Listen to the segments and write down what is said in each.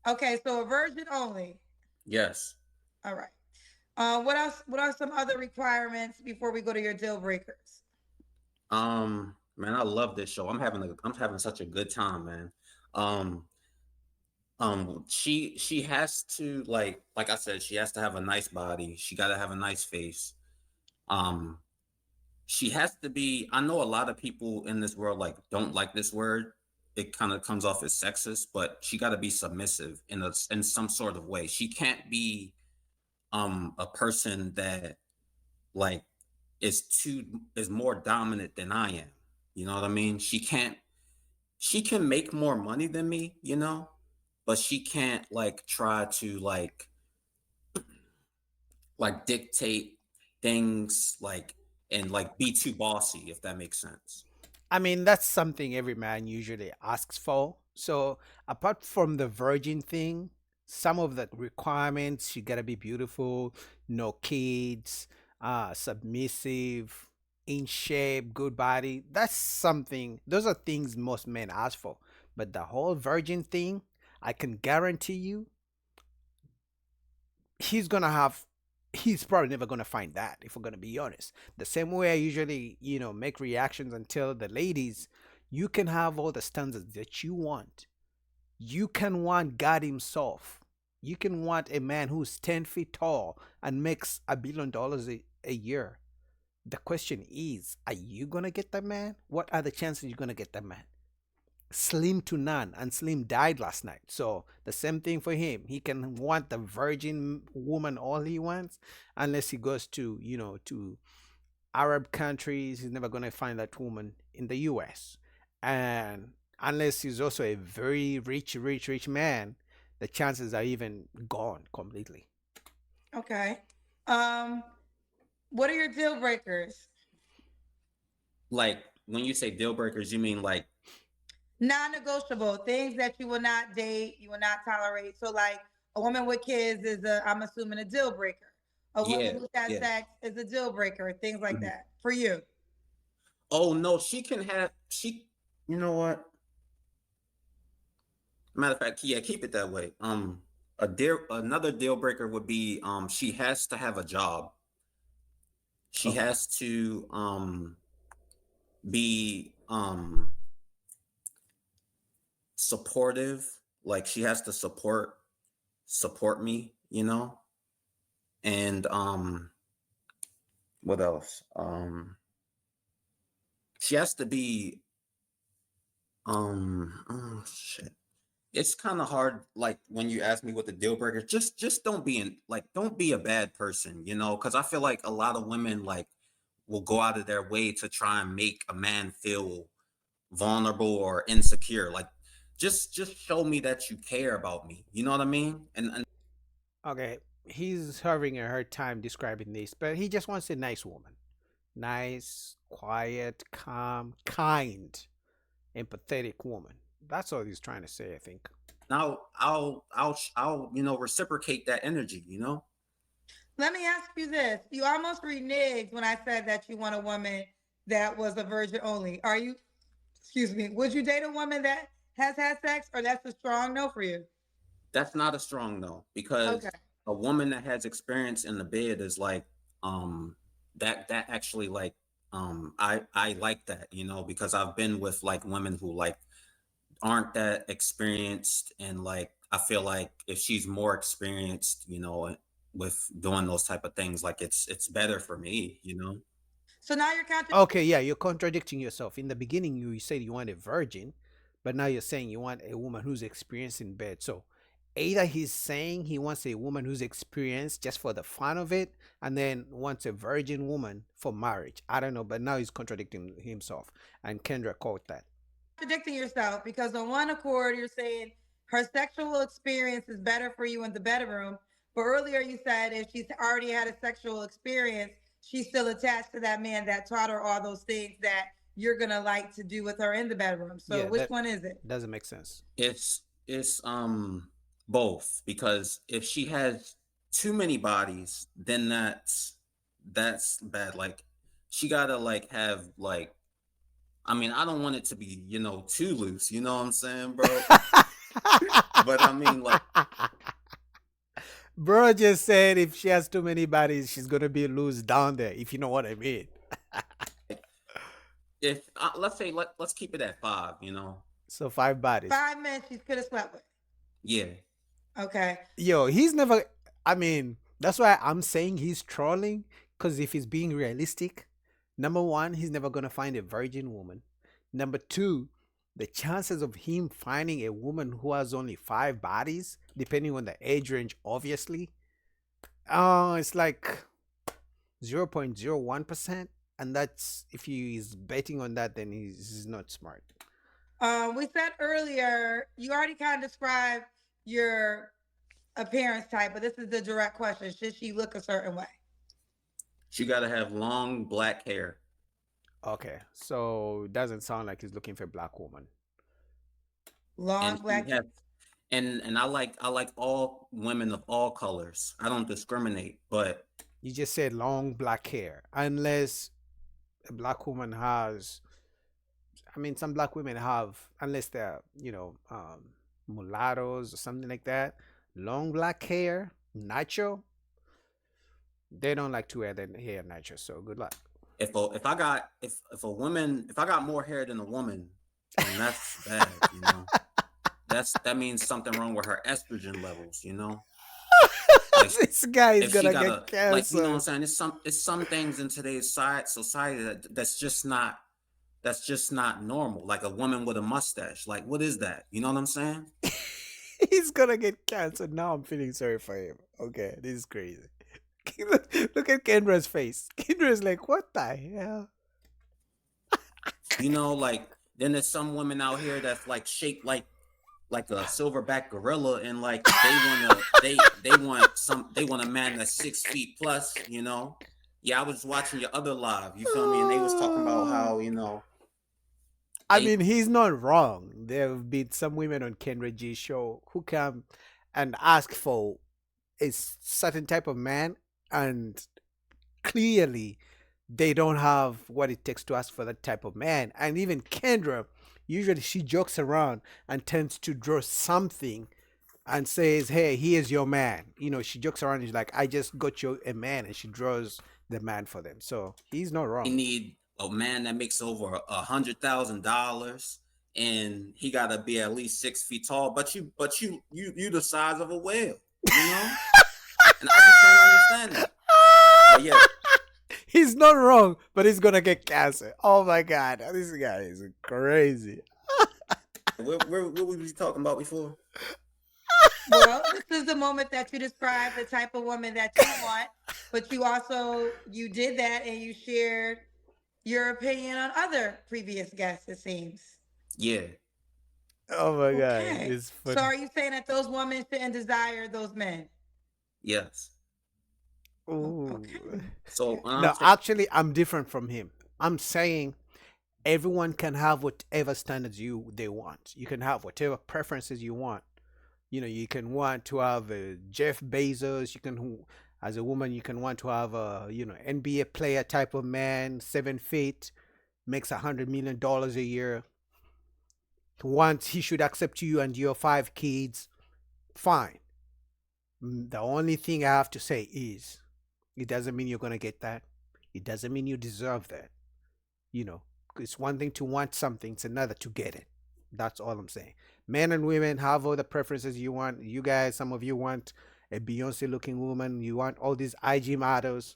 Okay, so a virgin only. Yes. All right. What else? What are some other requirements before we go to your deal breakers? Man, I love this show. I'm having such a good time, man. Um, she has to like I said, she has to have a nice body. She got to have a nice face. Um, she has to be. I know a lot of people in this world like don't like this word. It kind of comes off as sexist, but she got to be submissive in some sort of way. She can't be a person that like is more dominant than I am. You know what I mean? She can make more money than me, you know, but she can't like try to like dictate things like and like be too bossy, if that makes sense. I mean, that's something every man usually asks for. So, apart from the virgin thing, some of the requirements, you gotta be beautiful, no kids, submissive, in shape, good body. That's something, those are things most men ask for. But the whole virgin thing, I can guarantee you, he's gonna have he's probably never gonna find that, if we're gonna be honest. The same way I usually, make reactions and tell the ladies, you can have all the standards that you want. You can want God Himself. You can want a man who's 10 feet tall and makes $1 billion a year. The question is, are you gonna get that man? What are the chances you're gonna get that man? Slim to none, and Slim died last night. So the same thing for him. He can want the virgin woman all he wants, unless he goes to, to Arab countries. He's never gonna find that woman in the US. And unless he's also a very rich man, the chances are even gone completely. Okay. Um, what are your deal breakers? Like when you say deal breakers, you mean like Non-negotiable things that you will not date, you will not tolerate. So, like a woman with kids is a, I'm assuming, a deal breaker. A woman yeah, who's had yeah. sex is a deal breaker. Things like Mhm. that for you. Oh no, she can have she. You know what? Matter of fact, yeah, keep it that way. Another deal breaker would be she has to have a job. She Okay. has to be supportive. Like she has to support me, you know? And what else? She has to be oh shit. It's kind of hard like when you ask me what the deal breaker, just don't be in like don't be a bad person, you know, because I feel like a lot of women like will go out of their way to try and make a man feel vulnerable or insecure. Like just show me that you care about me. You know what I mean? And Okay. He's having a hard time describing this, but he just wants a nice woman. Nice, quiet, calm, kind, empathetic woman. That's all he's trying to say, I think. I'll reciprocate that energy, you know? Let me ask you this: you almost reneged when I said that you want a woman that was a virgin only. Are you? Excuse me. Would you date a woman that has had sex, or that's a strong no for you? That's not a strong no Okay. because a woman that has experience in the bed is like um that actually like I like that, you know, because I've been with like women who like aren't that experienced and like I feel like if she's more experienced, you know, with doing those type of things, like it's better for me, you know. So now you're contradicting. Okay, yeah, you're contradicting yourself. In the beginning, you said you want a virgin, but now you're saying you want a woman who's experienced in bed. So either he's saying he wants a woman who's experienced just for the fun of it, and then wants a virgin woman for marriage. I don't know, but now he's contradicting himself. And Kendra caught that. Contradicting yourself because on one accord you're saying her sexual experience is better for you in the bedroom, but earlier you said if she's already had a sexual experience, she's still attached to that man that taught her all those things that you're gonna like to do with her in the bedroom. So Yeah, which that one is it? doesn't make sense. It's both because if she has too many bodies, then that's bad. Like she gotta like have like I mean, I don't want it to be, you know, too loose, you know what I'm saying, bro? But I mean, like, Bro just said if she has too many bodies, she's gonna be loose down there. If you know what I mean. if let's say let's keep it at 5. You know, So 5 bodies. 5 men she could have slept with. yeah, Okay. Yo, he's never. I mean, that's why I'm saying he's trolling. Because if he's being realistic, number one, he's never gonna find a virgin woman. Number two, the chances of him finding a woman who has only 5 bodies, depending on the age range, obviously, it's like 0.01%. And that's if he is betting on that, then he's not smart. We said earlier, you already kind of described your appearance type, but this is the direct question. Should she look a certain way? she got to have long black hair, Okay, so it doesn't sound like he's looking for a black woman. Long and she black. has, and I like all women of all colors. I don't discriminate, but You just said long black hair, unless a black woman has. I mean, some black women have, unless they're mulattoes or something like that. Long black hair, natural. They don't like to wear their hair natural. So good luck. if a woman, if I got more hair than a woman, then that's bad. You know, that means something wrong with her estrogen levels. You know, like This guy is if she gonna got get a, like, you know what I'm canceled. saying, it's some things in today's society that's just not normal. Like a woman with a mustache, like what is that? You know what I'm saying? He's gonna get canceled. Now I'm feeling sorry for him. Okay, this is crazy. Look at Kendra's face. Kendra's like, what the hell? You know, like then there's some women out here that's like shaped like a silverback gorilla, and like they want a man that's 6 feet plus. You know, yeah, I was watching your other live. You feel me? And they was talking about how I they mean, he's not wrong. There have been some women on Kendra G's show who come and ask for a certain type of man, and clearly they don't have what it takes to ask for that type of man. And even Kendra, usually she jokes around and tends to draw something and says, "Hey, he is your man." She jokes around. She's like, "I just got you a man," and she draws the man for them. So he's not wrong. need a man that makes over $100,000, and he got to be at least 6 feet tall. But you the size of a whale. You know, and I just don't understand that. But yeah, He's not wrong, but he's gonna get cancer. Oh my god, this guy is crazy. what we was talking about before? Well, this is the moment that you describe the type of woman that you want, but you did that and you shared your opinion on other previous guests, it seems. Yeah, Oh my god, Okay. it's So funny. are you saying that those women shouldn't desire those men? yes. Ooh. Okay. So I'm No, saying, actually, I'm different from him. I'm saying everyone can have whatever standards they want. You can have whatever preferences you want. You can want to have a Jeff Bezos. You can, as a woman, you can want to have a NBA player type of man, 7 feet, makes $100 million a year. Wants he should accept you and your 5 kids. Fine. The only thing I have to say is, it doesn't mean you're gonna get that. It doesn't mean you deserve that. You know, it's one thing to want something; it's another to get it. That's all I'm saying. Men and women have all the preferences you want. You guys, some of you want a Beyonce looking woman. You want all these IG models.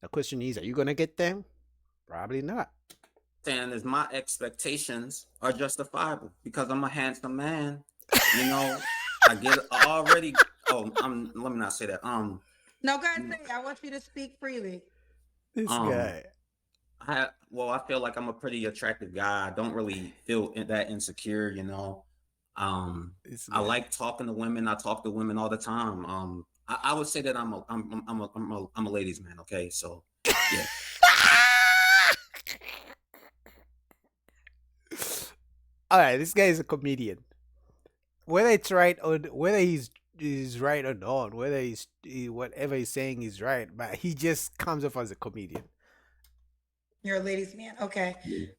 The question is, are you gonna get them? Probably not. saying is my expectations are justifiable because I'm a handsome man. You know, I get already. Oh, let me not say that. No, go ahead, say it. I want you to speak freely. This Um, guy. I feel like I'm a pretty attractive guy. I don't really feel that insecure. You know, This I guy. like talking to women. I talk to women all the time. I would say that I'm a ladies man. Okay, so yeah, All right, this guy is a comedian. Whether it's right or whether he's right or not, whether whatever he's saying is right, but he just comes off as a comedian. You're a ladies' man. Okay.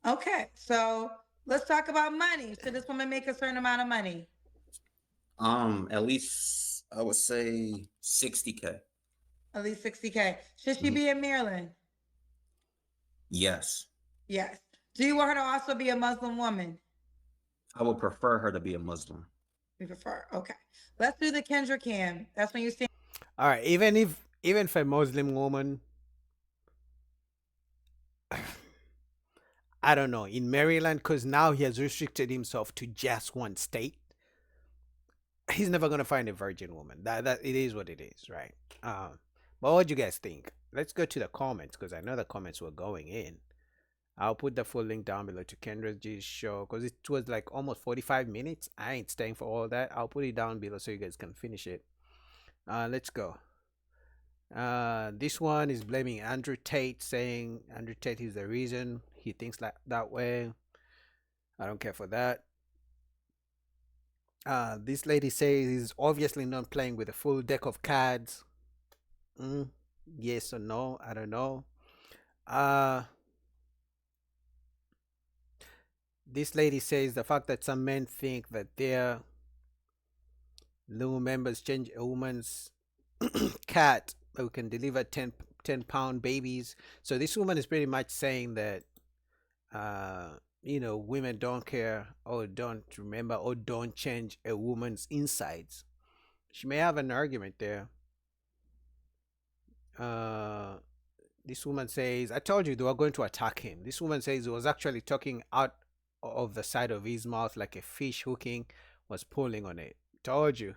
Okay. So let's talk about money. Should this woman make a certain amount of money? At least I would say 60K. At least 60K. Should she Mhm. be in Maryland? Yes. Yes. Do you want her to also be a Muslim woman? I would prefer her to be a Muslim. We prefer. Okay. Let's do the Kendra Cam. That's when you stand. All right, even for a Muslim woman, I don't know, in Maryland, because now he has restricted himself to just one state. He's never gonna find a virgin woman. That it is what it is, right? But what do you guys think? Let's go to the comments because I know the comments were going in. I'll put the full link down below to Kendra's G's show because it was like almost 45 minutes. I ain't staying for all that. I'll put it down below so you guys can finish it. Let's go. This one is blaming Andrew Tate, saying Andrew Tate is the reason he thinks like that way. I don't care for that. This lady says he's obviously not playing with a full deck of cards. Yes or no? I don't know. Uh, this lady says the fact that some men think that their little members change a woman's cat who can deliver 10-pound babies. So this woman is pretty much saying that women don't care or don't remember or don't change a woman's insides. She may have an argument there. This woman says, I told you they were going to attack him. This woman says he was actually talking out of the side of his mouth like a fish hooking was pulling on it. Told you.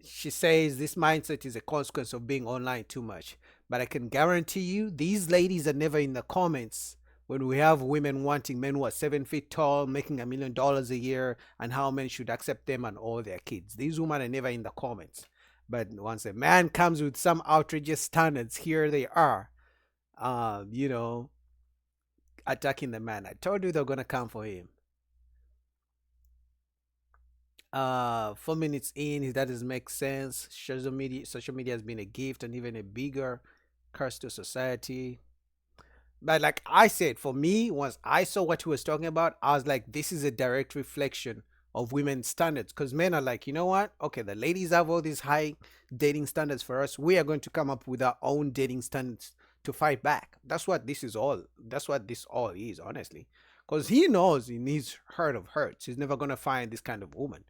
She says this mindset is a consequence of being online too much. But I can guarantee you, these ladies are never in the comments when we have women wanting men who are 7 feet tall, making $1 million a year, and how men should accept them and all their kids. These women are never in the comments. But once a man comes with some outrageous standards, here they are, attacking the man. I told you they're gonna come for him. 4 minutes in, that doesn't make sense. Social media has been a gift and even a bigger curse to society. But like I said, for me, once I saw what he was talking about, I was like, this is a direct reflection of women's standards. Because men are like, you know what? Okay, the ladies have all these high dating standards for us. We are going to come up with our own dating standards to fight back. That's what this is all. That's what this all is, honestly. Because he knows in his heart of hearts, he's never gonna find this kind of woman.